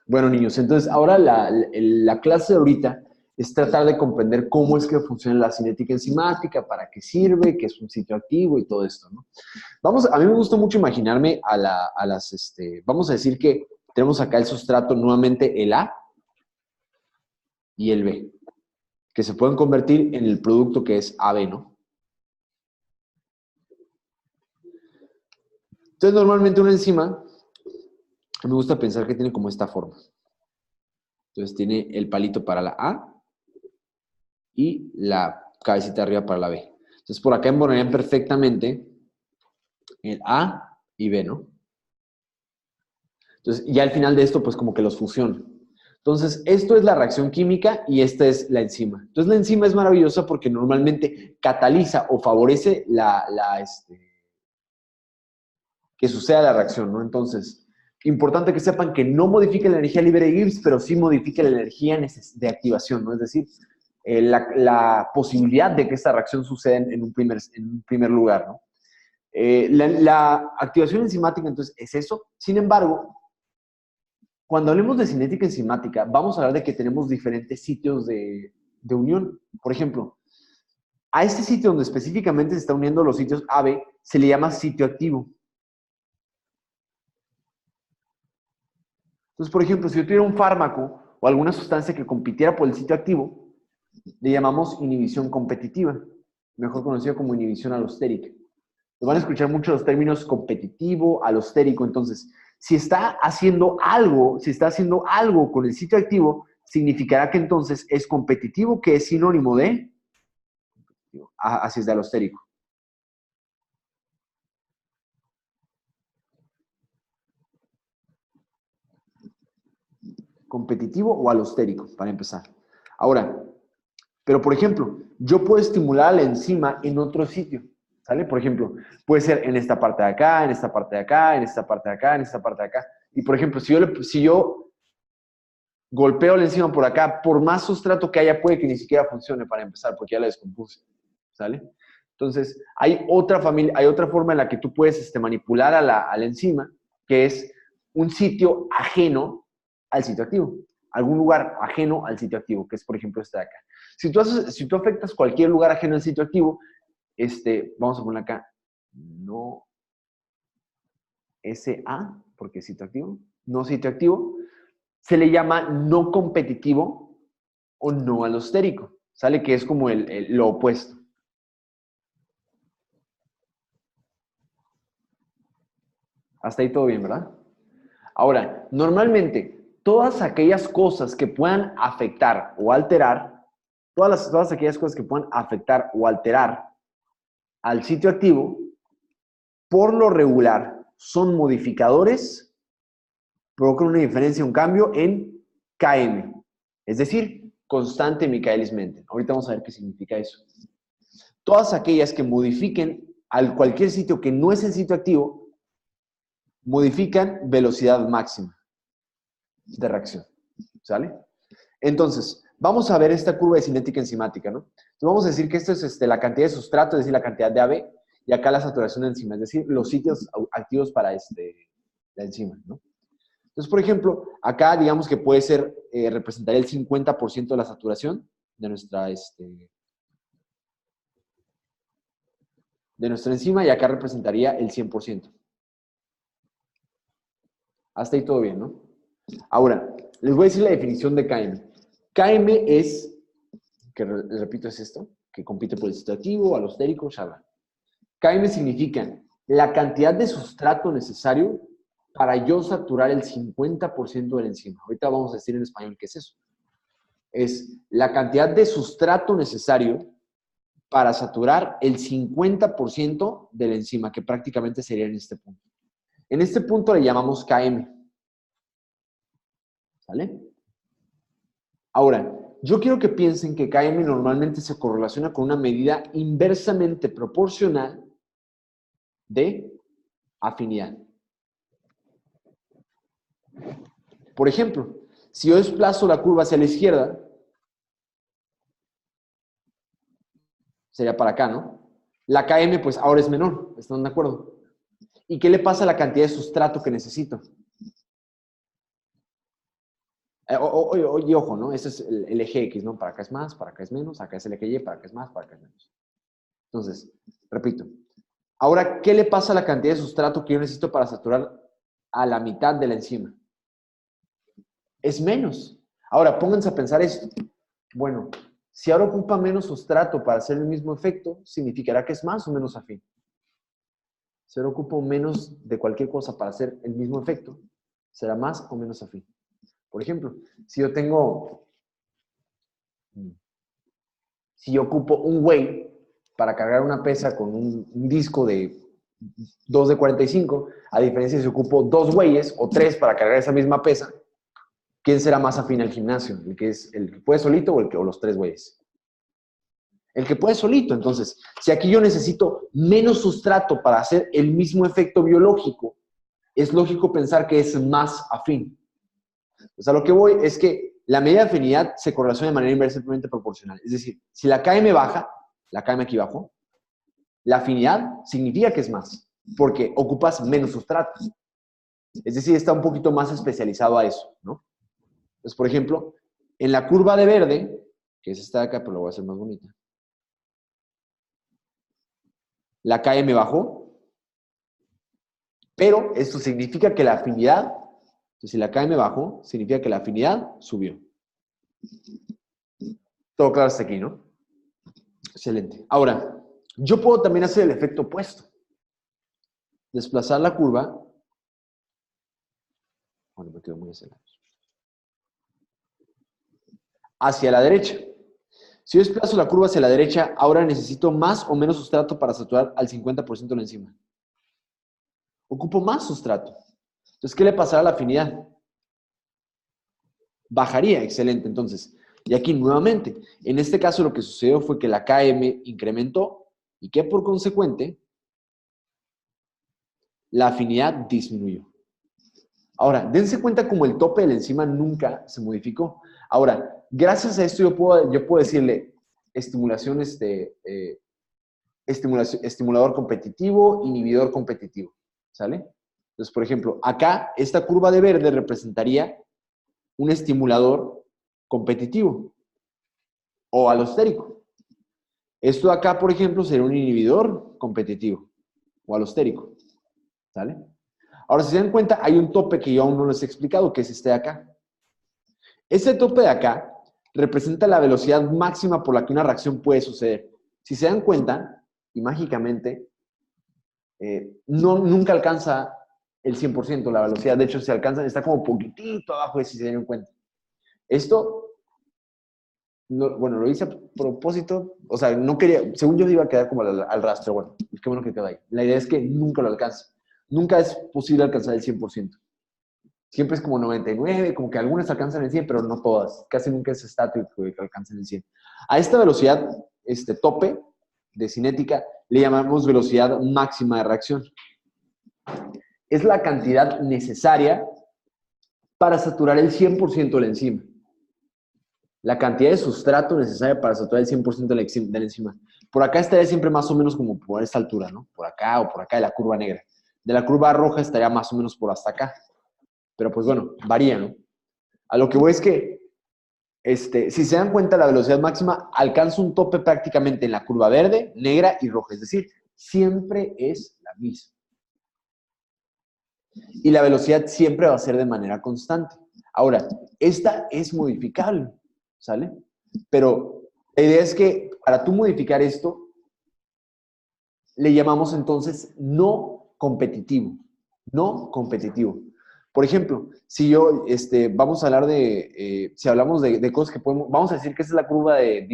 Bueno, niños, entonces ahora la clase de ahorita es tratar de comprender cómo es que funciona la cinética enzimática, para qué sirve, qué es un sitio activo y todo esto, ¿no? A mí me gusta mucho imaginarme vamos a decir que tenemos acá el sustrato nuevamente el A y el B, que se pueden convertir en el producto que es AB, ¿no? Entonces, normalmente una enzima, me gusta pensar que tiene como esta forma. Entonces, tiene el palito para la A y la cabecita arriba para la B. Entonces, por acá embonarían perfectamente el A y B, ¿no? Entonces, ya al final de esto, pues como que los fusiono. Entonces, esto es la reacción química y esta es la enzima. Entonces, la enzima es maravillosa porque normalmente cataliza o favorece que suceda la reacción, ¿no? Entonces, importante que sepan que no modifica la energía libre de Gibbs, pero sí modifica la energía de activación, ¿no? Es decir, la posibilidad de que esta reacción suceda en un primer lugar, ¿no? La activación enzimática, entonces, es eso. Sin embargo, cuando hablemos de cinética enzimática, vamos a hablar de que tenemos diferentes sitios de unión. Por ejemplo, a este sitio donde específicamente se están uniendo los sitios AB, se le llama sitio activo. Entonces, por ejemplo, si yo tuviera un fármaco o alguna sustancia que compitiera por el sitio activo, le llamamos inhibición competitiva, mejor conocido como inhibición alostérica. Nos van a escuchar mucho los términos competitivo, alostérico. Entonces, si está haciendo algo con el sitio activo, significará que entonces es competitivo, que es sinónimo de, así es, de alostérico. Competitivo o alostérico, para empezar. Ahora, pero por ejemplo, yo puedo estimular la enzima en otro sitio, ¿sale? Por ejemplo, puede ser en esta parte de acá, en esta parte de acá, en esta parte de acá, en esta parte de acá. Y por ejemplo, si yo golpeo la enzima por acá, por más sustrato que haya, puede que ni siquiera funcione para empezar, porque ya la descompuse, ¿sale? Entonces, hay otra forma en la que tú puedes manipular a la enzima, que es un sitio ajeno al sitio activo. Algún lugar ajeno al sitio activo, que es, por ejemplo, este de acá. Si tú afectas cualquier lugar ajeno al sitio activo, vamos a poner acá, no SA, porque es sitio activo, no sitio activo, se le llama no competitivo o no alostérico. ¿Sale? Que es como lo opuesto. Hasta ahí todo bien, ¿verdad? Ahora, normalmente, todas aquellas cosas que puedan afectar o alterar, todas aquellas cosas que puedan afectar o alterar al sitio activo, por lo regular, son modificadores, provocan una diferencia, un cambio en Km. Es decir, constante Michaelis-Menten. Ahorita vamos a ver qué significa eso. Todas aquellas que modifiquen a cualquier sitio que no es el sitio activo, modifican velocidad máxima de reacción. ¿Sale? Entonces, vamos a ver esta curva de cinética enzimática, ¿no? Entonces, vamos a decir que esto es la cantidad de sustrato, es decir, la cantidad de AB, y acá la saturación de enzima, es decir, los sitios activos para la enzima, ¿no? Entonces, por ejemplo, acá digamos que puede ser, representaría el 50% de la saturación de nuestra enzima, y acá representaría el 100%. Hasta ahí todo bien, ¿no? Ahora, les voy a decir la definición de Km. Km es, que les repito, es esto, que compite por el sitio activo, alostérico, shala. Km significa la cantidad de sustrato necesario para yo saturar el 50% de la enzima. Ahorita vamos a decir en español qué es eso. Es la cantidad de sustrato necesario para saturar el 50% de la enzima, que prácticamente sería en este punto. En este punto le llamamos Km. ¿Sale? Ahora, yo quiero que piensen que Km normalmente se correlaciona con una medida inversamente proporcional de afinidad. Por ejemplo, si yo desplazo la curva hacia la izquierda, sería para acá, ¿no? La Km, pues ahora es menor, ¿están de acuerdo? ¿Y qué le pasa a la cantidad de sustrato que necesito? Y ojo, ¿no? Ese es el eje X, ¿no? Para acá es más, para acá es menos, acá es el eje Y, para acá es más, para acá es menos. Entonces, repito. Ahora, ¿qué le pasa a la cantidad de sustrato que yo necesito para saturar a la mitad de la enzima? Es menos. Ahora, pónganse a pensar esto. Bueno, si ahora ocupa menos sustrato para hacer el mismo efecto, ¿significará que es más o menos afín? Si ahora ocupo menos de cualquier cosa para hacer el mismo efecto, ¿será más o menos afín? Por ejemplo, si yo ocupo un Whey para cargar una pesa con un disco de 2 de 45, a diferencia de si ocupo 2 Wheyes o 3 para cargar esa misma pesa, ¿quién será más afín al gimnasio? ¿El que puede solito o los 3 Wheyes? El que puede solito. Entonces, si aquí yo necesito menos sustrato para hacer el mismo efecto biológico, es lógico pensar que es más afín. O sea, lo que voy es que la medida de afinidad se correlaciona de manera inversamente proporcional. Es decir, si la KM baja, la KM aquí abajo, la afinidad significa que es más, porque ocupas menos sustrato. Es decir, está un poquito más especializado a eso, ¿no? Entonces, por ejemplo, en la curva de verde, que es esta de acá, pero lo voy a hacer más bonita, la KM bajó, pero esto significa que la afinidad, entonces si la KM bajó, significa que la afinidad subió. Todo claro hasta aquí, ¿no? Excelente. Ahora, yo puedo también hacer el efecto opuesto. Desplazar la curva. Bueno, me quedo muy hacia hacia la derecha. Si yo desplazo la curva hacia la derecha, ahora necesito más o menos sustrato para saturar al 50% de la enzima. Ocupo más sustrato. Entonces, ¿qué le pasará a la afinidad? Bajaría, excelente. Entonces, y aquí nuevamente, en este caso lo que sucedió fue que la KM incrementó y que por consecuente la afinidad disminuyó. Ahora, dense cuenta como el tope de la enzima nunca se modificó. Ahora, gracias a esto yo puedo decirle estimulador competitivo, inhibidor competitivo. ¿Sale? Entonces, por ejemplo, acá esta curva de verde representaría un estimulador competitivo o alostérico. Esto de acá, por ejemplo, sería un inhibidor competitivo o alostérico. ¿Sale? Ahora, si se dan cuenta, hay un tope que yo aún no les he explicado, que es este de acá. Ese tope de acá representa la velocidad máxima por la que una reacción puede suceder. Si se dan cuenta, y mágicamente, nunca alcanza el 100% la velocidad. De hecho, se alcanza, está como poquitito abajo de si se dieron cuenta. Esto, bueno, lo hice a propósito, o sea, no quería, según yo iba a quedar como al rastro, bueno, qué bueno que quedó ahí. La idea es que nunca lo alcanza. Nunca es posible alcanzar el 100%. Siempre es como 99, como que algunas alcanzan el 100, pero no todas. Casi nunca es estático que alcancen el 100. A esta velocidad, tope de cinética, le llamamos velocidad máxima de reacción. Es la cantidad necesaria para saturar el 100% de la enzima. La cantidad de sustrato necesaria para saturar el 100% de la enzima. Por acá estaría siempre más o menos como por esta altura, ¿no? Por acá o por acá de la curva negra. De la curva roja estaría más o menos por hasta acá. Pero pues bueno, varía, ¿no? A lo que voy es que, si se dan cuenta, la velocidad máxima alcanza un tope prácticamente en la curva verde, negra y roja. Es decir, siempre es la misma. Y la velocidad siempre va a ser de manera constante. Ahora, esta es modificable, ¿sale? Pero la idea es que para tú modificar esto, le llamamos entonces no competitivo. No competitivo. Por ejemplo, si yo, vamos a hablar si hablamos de cosas que podemos, vamos a decir que esa es la curva de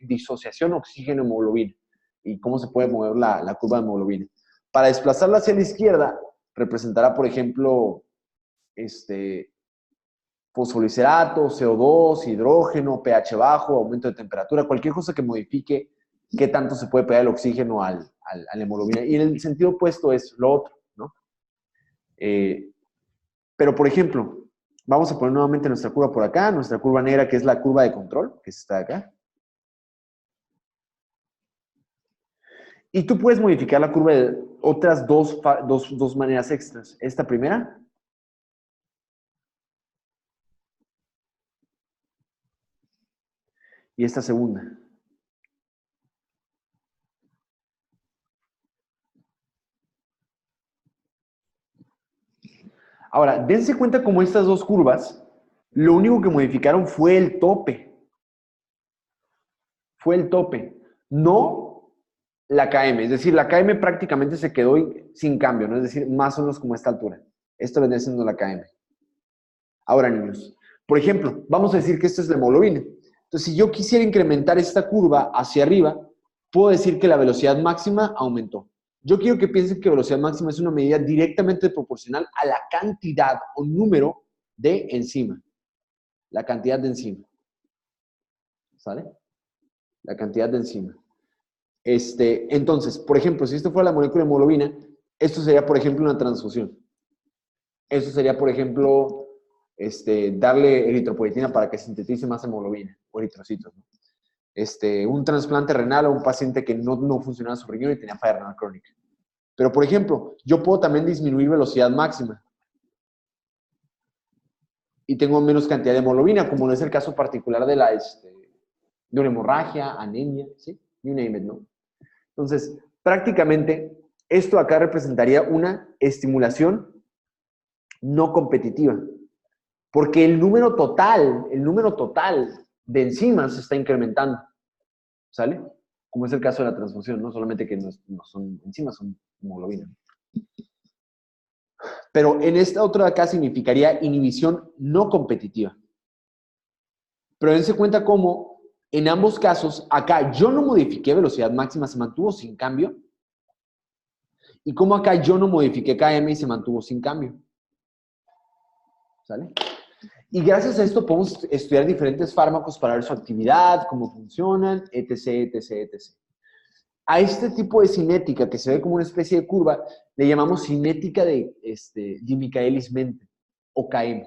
disociación oxígeno-hemoglobina y cómo se puede mover la curva de hemoglobina. Para desplazarla hacia la izquierda, representará, por ejemplo, fosfoliserato, CO2, hidrógeno, pH bajo, aumento de temperatura, cualquier cosa que modifique qué tanto se puede pegar el oxígeno a la hemoglobina. Y en el sentido opuesto es lo otro, ¿no? Pero, por ejemplo, vamos a poner nuevamente nuestra curva por acá, nuestra curva negra, que es la curva de control, que es esta de acá. Y tú puedes modificar la curva de otras dos maneras extras. Esta primera, y esta segunda. Ahora, dense cuenta como estas dos curvas, lo único que modificaron fue el tope. Fue el tope, no la KM. Es decir, la KM prácticamente se quedó sin cambio, ¿no? Es decir, más o menos como a esta altura. Esto vendría siendo la KM. Ahora, niños, por ejemplo, vamos a decir que esta es la hemoglobina. Entonces, si yo quisiera incrementar esta curva hacia arriba, puedo decir que la velocidad máxima aumentó. Yo quiero que piensen que velocidad máxima es una medida directamente proporcional a la cantidad o número de enzima. La cantidad de enzima. ¿Sale? La cantidad de enzima. Entonces, por ejemplo, si esto fuera la molécula de hemoglobina, esto sería, por ejemplo, una transfusión. Esto sería, por ejemplo, darle eritropoyetina para que sintetice más hemoglobina o eritrocitos, ¿no? Un trasplante renal a un paciente que no funcionaba su riñón y tenía falla renal crónica. Pero, por ejemplo, yo puedo también disminuir velocidad máxima y tengo menos cantidad de hemoglobina, como no es el caso particular de una hemorragia, anemia, ¿sí? You name it, ¿no? Entonces, prácticamente, esto acá representaría una estimulación no competitiva, porque el número total de enzimas se está incrementando, ¿sale? Como es el caso de la transfusión, ¿no? Solamente que no son enzimas, son hemoglobina. Pero en esta otra de acá significaría inhibición no competitiva. Pero dense cuenta cómo en ambos casos, acá yo no modifiqué velocidad máxima, se mantuvo sin cambio. Y cómo acá yo no modifiqué KM y se mantuvo sin cambio. ¿Sale? Y gracias a esto podemos estudiar diferentes fármacos para ver su actividad, cómo funcionan, etc, etc, etc. A este tipo de cinética, que se ve como una especie de curva, le llamamos cinética de Michaelis-Menten, o KM.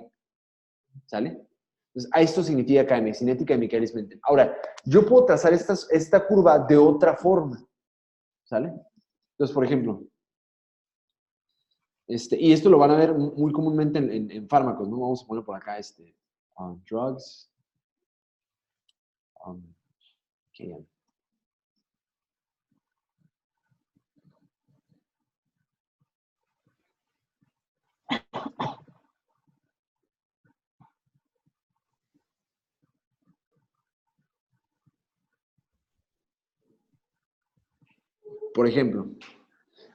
¿Sale? Entonces, a esto significa KM, cinética de Michaelis-Menten. Ahora, yo puedo trazar esta curva de otra forma. ¿Sale? Entonces, por ejemplo, y esto lo van a ver muy comúnmente en fármacos, ¿no? Vamos a poner por acá drugs. Okay. Por ejemplo,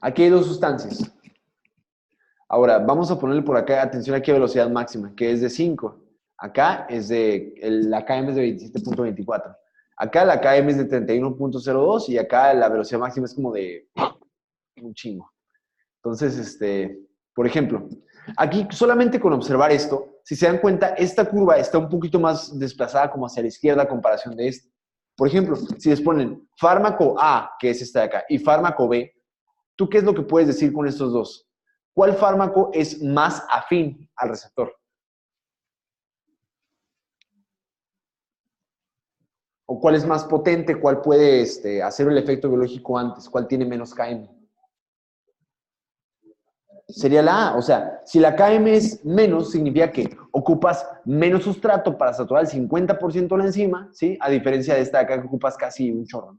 aquí hay dos sustancias. Ahora, vamos a ponerle por acá, atención aquí a velocidad máxima, que es de 5. Acá la KM es de 27.24. Acá la KM es de 31.02 y acá la velocidad máxima es como de un chingo. Entonces, por ejemplo, aquí solamente con observar esto, si se dan cuenta, esta curva está un poquito más desplazada como hacia la izquierda a comparación de esta. Por ejemplo, si les ponen fármaco A, que es esta de acá, y fármaco B, ¿tú qué es lo que puedes decir con estos dos? ¿Cuál fármaco es más afín al receptor? ¿O cuál es más potente? ¿Cuál puede hacer el efecto biológico antes? ¿Cuál tiene menos KM? Sería la A. O sea, si la KM es menos, significa que ocupas menos sustrato para saturar el 50% de la enzima, ¿sí? A diferencia de esta de acá que ocupas casi un chorro.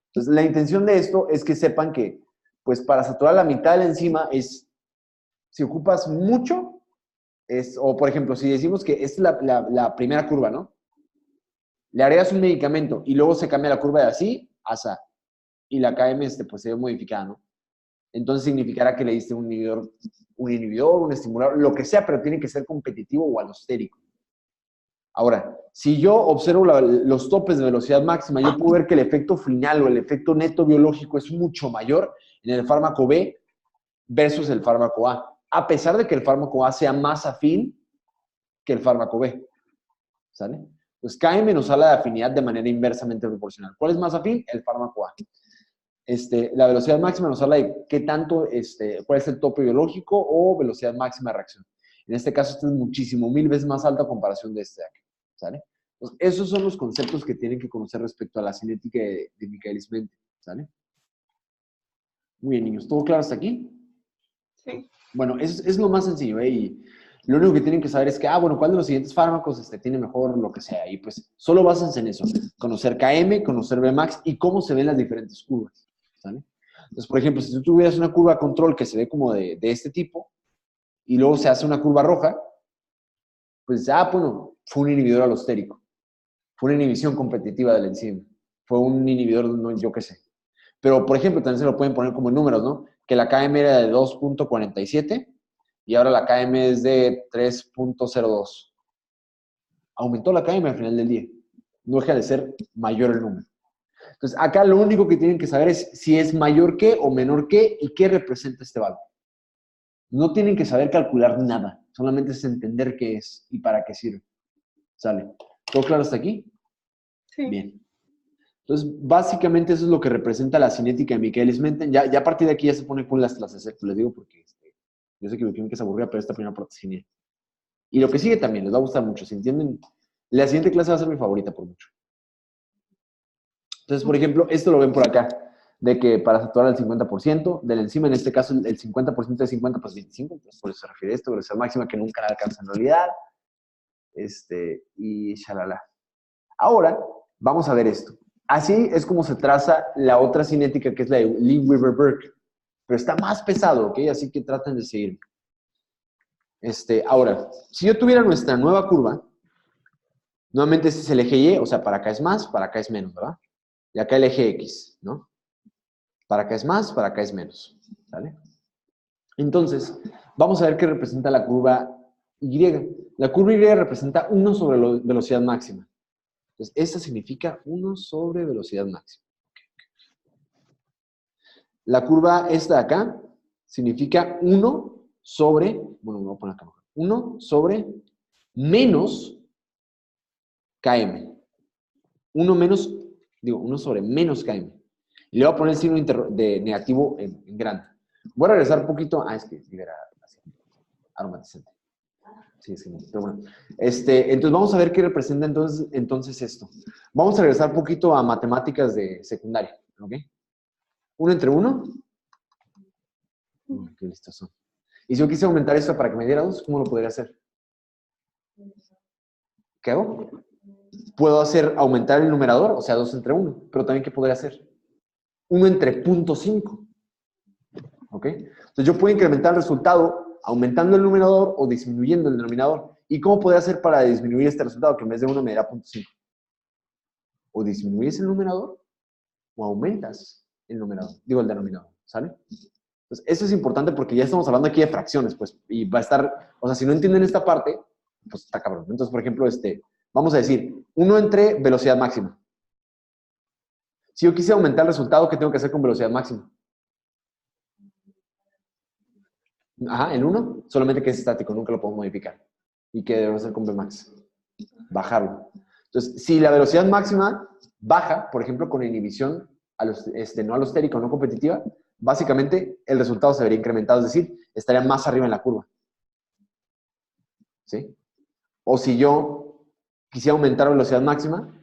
Entonces, la intención de esto es que sepan que, pues, para saturar la mitad de la enzima si ocupas mucho, o por ejemplo, si decimos que esta es la primera curva, ¿no? Le agregas un medicamento y luego se cambia la curva de así a asa. Y la KM pues se ve modificada, ¿no? Entonces significará que le diste un inhibidor, un estimulador, lo que sea, pero tiene que ser competitivo o alostérico. Ahora, si yo observo los topes de velocidad máxima, yo puedo ver que el efecto final o el efecto neto biológico es mucho mayor en el fármaco B versus el fármaco A pesar de que el fármaco A sea más afín que el fármaco B. ¿Sale? Pues KM nos habla de afinidad de manera inversamente proporcional. ¿Cuál es más afín? El fármaco A. La velocidad máxima nos habla de qué tanto, cuál es el tope biológico o velocidad máxima de reacción. En este caso, es muchísimo, 1000 veces más alta a comparación de de acá. ¿Sale? Entonces, esos son los conceptos que tienen que conocer respecto a la cinética de Michaelis-Menten. ¿Sale? Muy bien, niños. ¿Todo claro hasta aquí? Sí. Bueno, es lo más sencillo, ¿eh? Y Lo único que tienen que saber es que, bueno, ¿cuál de los siguientes fármacos tiene mejor lo que sea? Y pues solo básense en eso. Conocer KM, conocer Vmax y cómo se ven las diferentes curvas. ¿Sale? Entonces, por ejemplo, si tú tuvieras una curva control que se ve como de este tipo y luego se hace una curva roja, pues, bueno, fue un inhibidor alostérico. Fue una inhibición competitiva del enzima. Fue un inhibidor, no, yo qué sé. Pero, por ejemplo, también se lo pueden poner como en números, ¿no? Que la KM era de 2.47 y ahora la KM es de 3.02. Aumentó la KM al final del día. No deja de ser mayor el número. Entonces, acá lo único que tienen que saber es si es mayor que o menor que y qué representa este valor. No tienen que saber calcular nada. Solamente es entender qué es y para qué sirve. ¿Sale? ¿Todo claro hasta aquí? Sí. Bien. Entonces, básicamente eso es lo que representa la cinética de Michaelis-Menten. Ya a partir de aquí ya se pone cool las clases, les digo, porque yo sé que bioquímica es aburrida, pero esta primera parte es genial. Y lo que sigue también, les va a gustar mucho, ¿se entienden? La siguiente clase va a ser mi favorita por mucho. Entonces, por ejemplo, esto lo ven por acá, de que para saturar el 50% del enzima, en este caso el 50% de 50, pues 25, entonces por eso se refiere a esto, velocidad máxima que nunca la alcanza en realidad, y shalala. Ahora, vamos a ver esto. Así es como se traza la otra cinética, que es la de Lee-Weaver-Burke. Pero está más pesado, ¿ok? Así que traten de seguir. Ahora, si yo tuviera nuestra nueva curva, nuevamente este es el eje Y, o sea, para acá es más, para acá es menos, ¿verdad? Y acá el eje X, ¿no? Para acá es más, para acá es menos, ¿vale? Entonces, vamos a ver qué representa la curva Y. La curva Y representa 1 sobre la velocidad máxima. Entonces, esta significa 1 sobre velocidad máxima. La curva esta de acá significa 1 sobre, bueno, me voy a poner acá mejor, 1 sobre menos km. 1 sobre menos km. Y le voy a poner el signo de negativo en grande. Voy a regresar un poquito. Es que libera aromatizante. Sí, sí, pero bueno. Entonces vamos a ver qué representa entonces esto. Vamos a regresar un poquito a matemáticas de secundaria, ¿ok? 1 entre 1. Qué listos son. Y si yo quise aumentar esto para que me diera 2, ¿cómo lo podría hacer? ¿Qué hago? Puedo hacer aumentar el numerador, o sea, 2 entre 1. Pero también, ¿qué podría hacer? 1 entre 0.5. ¿Ok? Entonces yo puedo incrementar el resultado aumentando el numerador o disminuyendo el denominador. ¿Y cómo podría hacer para disminuir este resultado? Que en vez de 1 me diera 0.5. O disminuyes el numerador o aumentas el numerador. Digo, el denominador. ¿Sale? Entonces, eso es importante porque ya estamos hablando aquí de fracciones, pues, y va a estar, o sea, si no entienden esta parte, pues está cabrón. Entonces, por ejemplo, vamos a decir, 1 entre velocidad máxima. Si yo quise aumentar el resultado, ¿qué tengo que hacer con velocidad máxima? Ajá, el 1, solamente que es estático, nunca lo puedo modificar. ¿Y qué debo hacer con Vmax? Bajarlo. Entonces, si la velocidad máxima baja, por ejemplo, con inhibición no alostérica o no competitiva, básicamente el resultado se vería incrementado, es decir, estaría más arriba en la curva. ¿Sí? O si yo quisiera aumentar la velocidad máxima,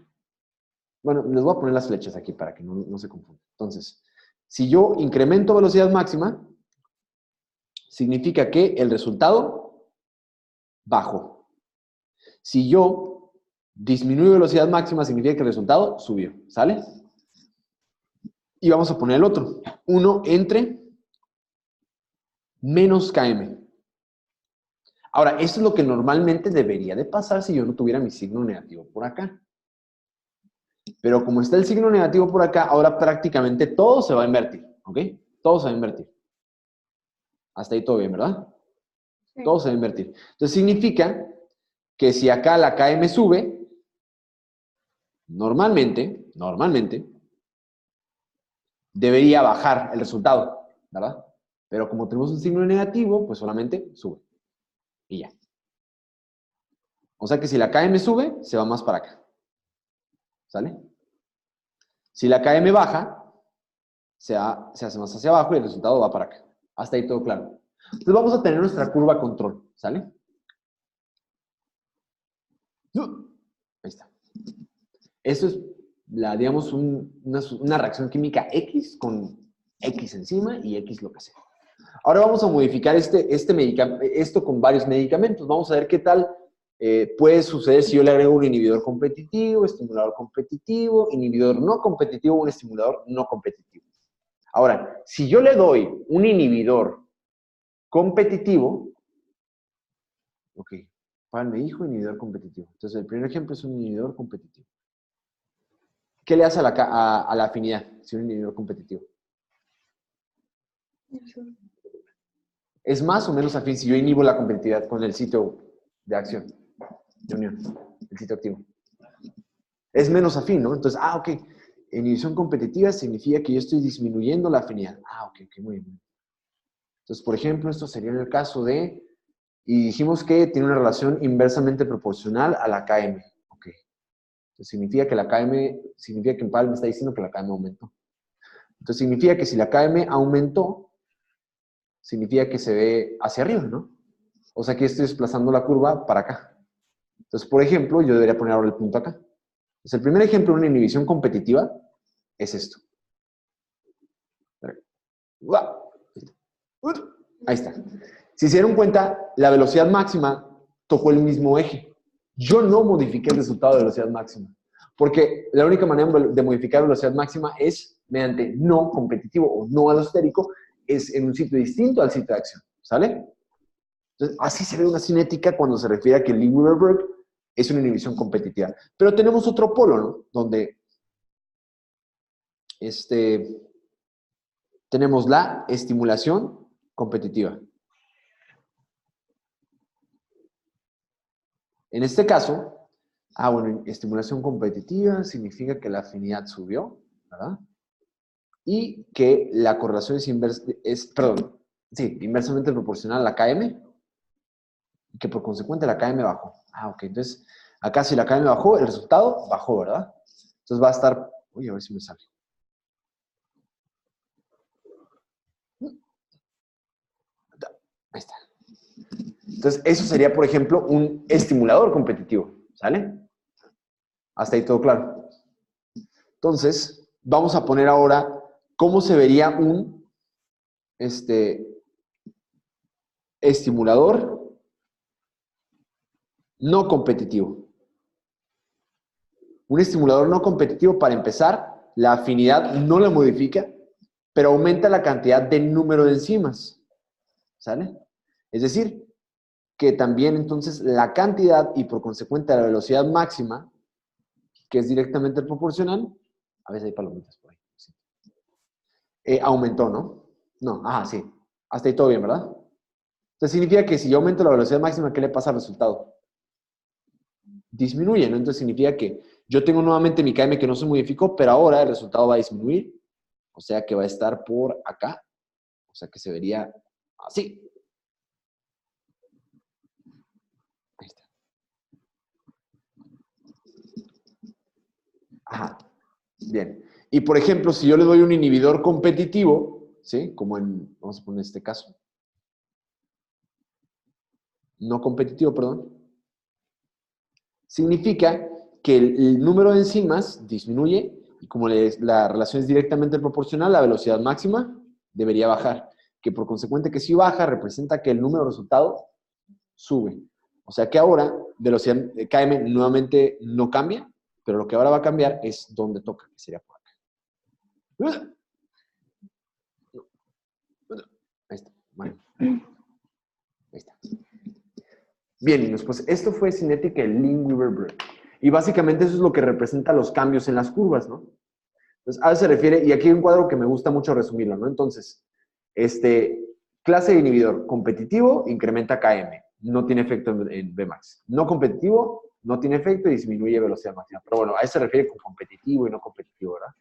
bueno, les voy a poner las flechas aquí para que no se confundan. Entonces, si yo incremento velocidad máxima, significa que el resultado bajó. Si yo disminuyo velocidad máxima, significa que el resultado subió. ¿Sale? Y vamos a poner el otro. 1 entre menos km. Ahora, esto es lo que normalmente debería de pasar si yo no tuviera mi signo negativo por acá. Pero como está el signo negativo por acá, ahora prácticamente todo se va a invertir. ¿Ok? Todo se va a invertir. Hasta ahí todo bien, ¿verdad? Sí. Todo se va a invertir. Entonces significa que si acá la KM sube, normalmente, debería bajar el resultado, ¿verdad? Pero como tenemos un signo negativo, pues solamente sube. Y ya. O sea que si la KM sube, se va más para acá. ¿Sale? Si la KM baja, se hace más hacia abajo y el resultado va para acá. Hasta ahí todo claro. Entonces vamos a tener nuestra curva control. ¿Sale? Ahí está. Eso es, digamos, una reacción química X con X encima y X lo que sea. Ahora vamos a modificar esto con varios medicamentos. Vamos a ver qué tal puede suceder si yo le agrego un inhibidor competitivo, estimulador competitivo, inhibidor no competitivo, un estimulador no competitivo. Ahora, si yo le doy un inhibidor competitivo, ok, Pablo me dijo inhibidor competitivo. Entonces, el primer ejemplo es un inhibidor competitivo. ¿Qué le hace a la afinidad si es un inhibidor competitivo? Es más o menos afín si yo inhibo la competitividad con el sitio de acción, de unión, el sitio activo. Es menos afín, ¿no? Entonces, ok, inhibición competitiva significa que yo estoy disminuyendo la afinidad. Ok, muy bien. Entonces, por ejemplo, esto sería en el caso de, y dijimos que tiene una relación inversamente proporcional a la KM. Ok. Entonces, significa que la KM, significa que Pablo me está diciendo que la KM aumentó. Entonces, significa que si la KM aumentó, significa que se ve hacia arriba, ¿no? O sea que estoy desplazando la curva para acá. Entonces, por ejemplo, yo debería poner ahora el punto acá. Entonces, el primer ejemplo de una inhibición competitiva es esto. Ahí está. Si se dieron cuenta, la velocidad máxima tocó el mismo eje. Yo no modifiqué el resultado de velocidad máxima. Porque la única manera de modificar velocidad máxima es mediante no competitivo o no alostérico, es en un sitio distinto al sitio de acción. ¿Sale? Entonces, así se ve una cinética cuando se refiere a que Lee-Weaver-Berg es una inhibición competitiva. Pero tenemos otro polo, ¿no? Donde tenemos la estimulación competitiva. En este caso, bueno, estimulación competitiva significa que la afinidad subió, ¿verdad? Y que la correlación inversamente proporcional a la KM, y que por consecuente la KM bajó. Ok, entonces, acá si la KM bajó, el resultado bajó, ¿verdad? Entonces va a estar, a ver si me sale. Ahí está. Entonces, eso sería, por ejemplo, un estimulador competitivo, ¿sale? Hasta ahí todo claro. Entonces, vamos a poner ahora cómo se vería un estimulador no competitivo. Un estimulador no competitivo, para empezar, la afinidad no la modifica, pero aumenta la cantidad de número de enzimas, ¿sale? Es decir, que también entonces la cantidad y por consecuente la velocidad máxima, que es directamente proporcional, a veces hay palomitas por ahí, sí. Aumentó, ¿no? No, sí. Hasta ahí todo bien, ¿verdad? Entonces significa que si yo aumento la velocidad máxima, ¿qué le pasa al resultado? Disminuye, ¿no? Entonces significa que yo tengo nuevamente mi KM que no se modificó, pero ahora el resultado va a disminuir, o sea que va a estar por acá, o sea que se vería así. Ahí está. Bien. Y por ejemplo, si yo le doy un inhibidor competitivo, ¿sí? Como vamos a poner este caso. No competitivo, perdón. Significa que el número de enzimas disminuye y como la relación es directamente proporcional, la velocidad máxima debería bajar. Que por consecuente que si baja, representa que el número de resultado sube. O sea que ahora velocidad de KM nuevamente no cambia, pero lo que ahora va a cambiar es dónde toca, que sería por acá. Ahí está. Bueno. Ahí está. Bien, niños, pues esto fue cinética de Lee-Weaver-Berg. Y básicamente eso es lo que representa los cambios en las curvas, ¿no? Entonces, a eso se refiere, y aquí hay un cuadro que me gusta mucho resumirlo, ¿no? Entonces, clase de inhibidor competitivo incrementa KM, no tiene efecto en Vmax. No competitivo, no tiene efecto y disminuye velocidad máxima. Pero bueno, a eso se refiere con competitivo y no competitivo, ¿verdad?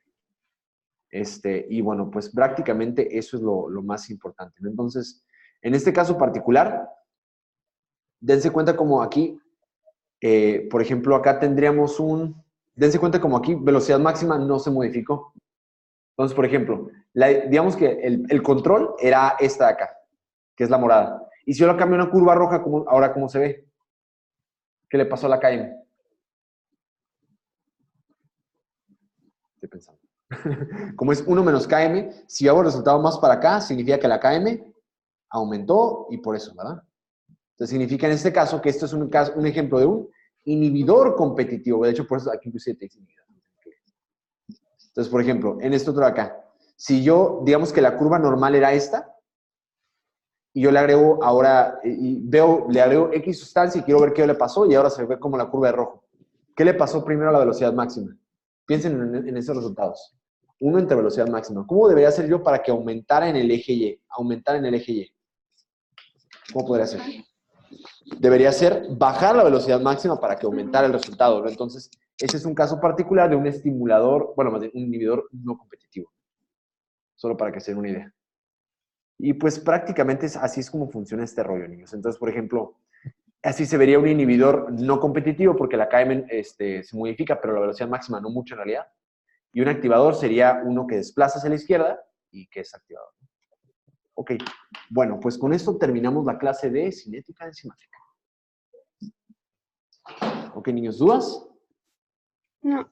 Y bueno, pues prácticamente eso es lo más importante, ¿no? Entonces, en este caso particular, dense cuenta como aquí, por ejemplo, acá tendríamos dense cuenta como aquí velocidad máxima no se modificó. Entonces, por ejemplo, digamos que el control era esta de acá, que es la morada. Y si yo la cambio a una curva roja, ahora ¿cómo se ve? ¿Qué le pasó a la KM? Estoy pensando. Como es 1 menos KM, si hago el resultado más para acá, significa que la KM aumentó y por eso, ¿verdad? Entonces significa en este caso que esto es un ejemplo de un inhibidor competitivo. De hecho, por eso aquí inclusive te dice inhibidor. Entonces, por ejemplo, en esto otro de acá, si yo, digamos que la curva normal era esta, y yo le agrego ahora, le agrego X sustancia y quiero ver qué le pasó, y ahora se ve como la curva de rojo. ¿Qué le pasó primero a la velocidad máxima? Piensen en esos resultados. 1 entre velocidad máxima. ¿Cómo debería ser yo para que aumentara en el eje Y? Aumentara en el eje Y. ¿Cómo podría ser? Debería ser bajar la velocidad máxima para que aumentara el resultado, ¿no? Entonces, ese es un caso particular de un estimulador, bueno, más bien un inhibidor no competitivo. Solo para que se den una idea. Y pues prácticamente así es como funciona este rollo, niños. Entonces, por ejemplo, así se vería un inhibidor no competitivo porque la Km se modifica, pero la velocidad máxima no mucho en realidad. Y un activador sería uno que desplaza hacia la izquierda y que es activador. Ok, bueno, pues con esto terminamos la clase de cinética enzimática. Ok, niños, ¿dudas? No.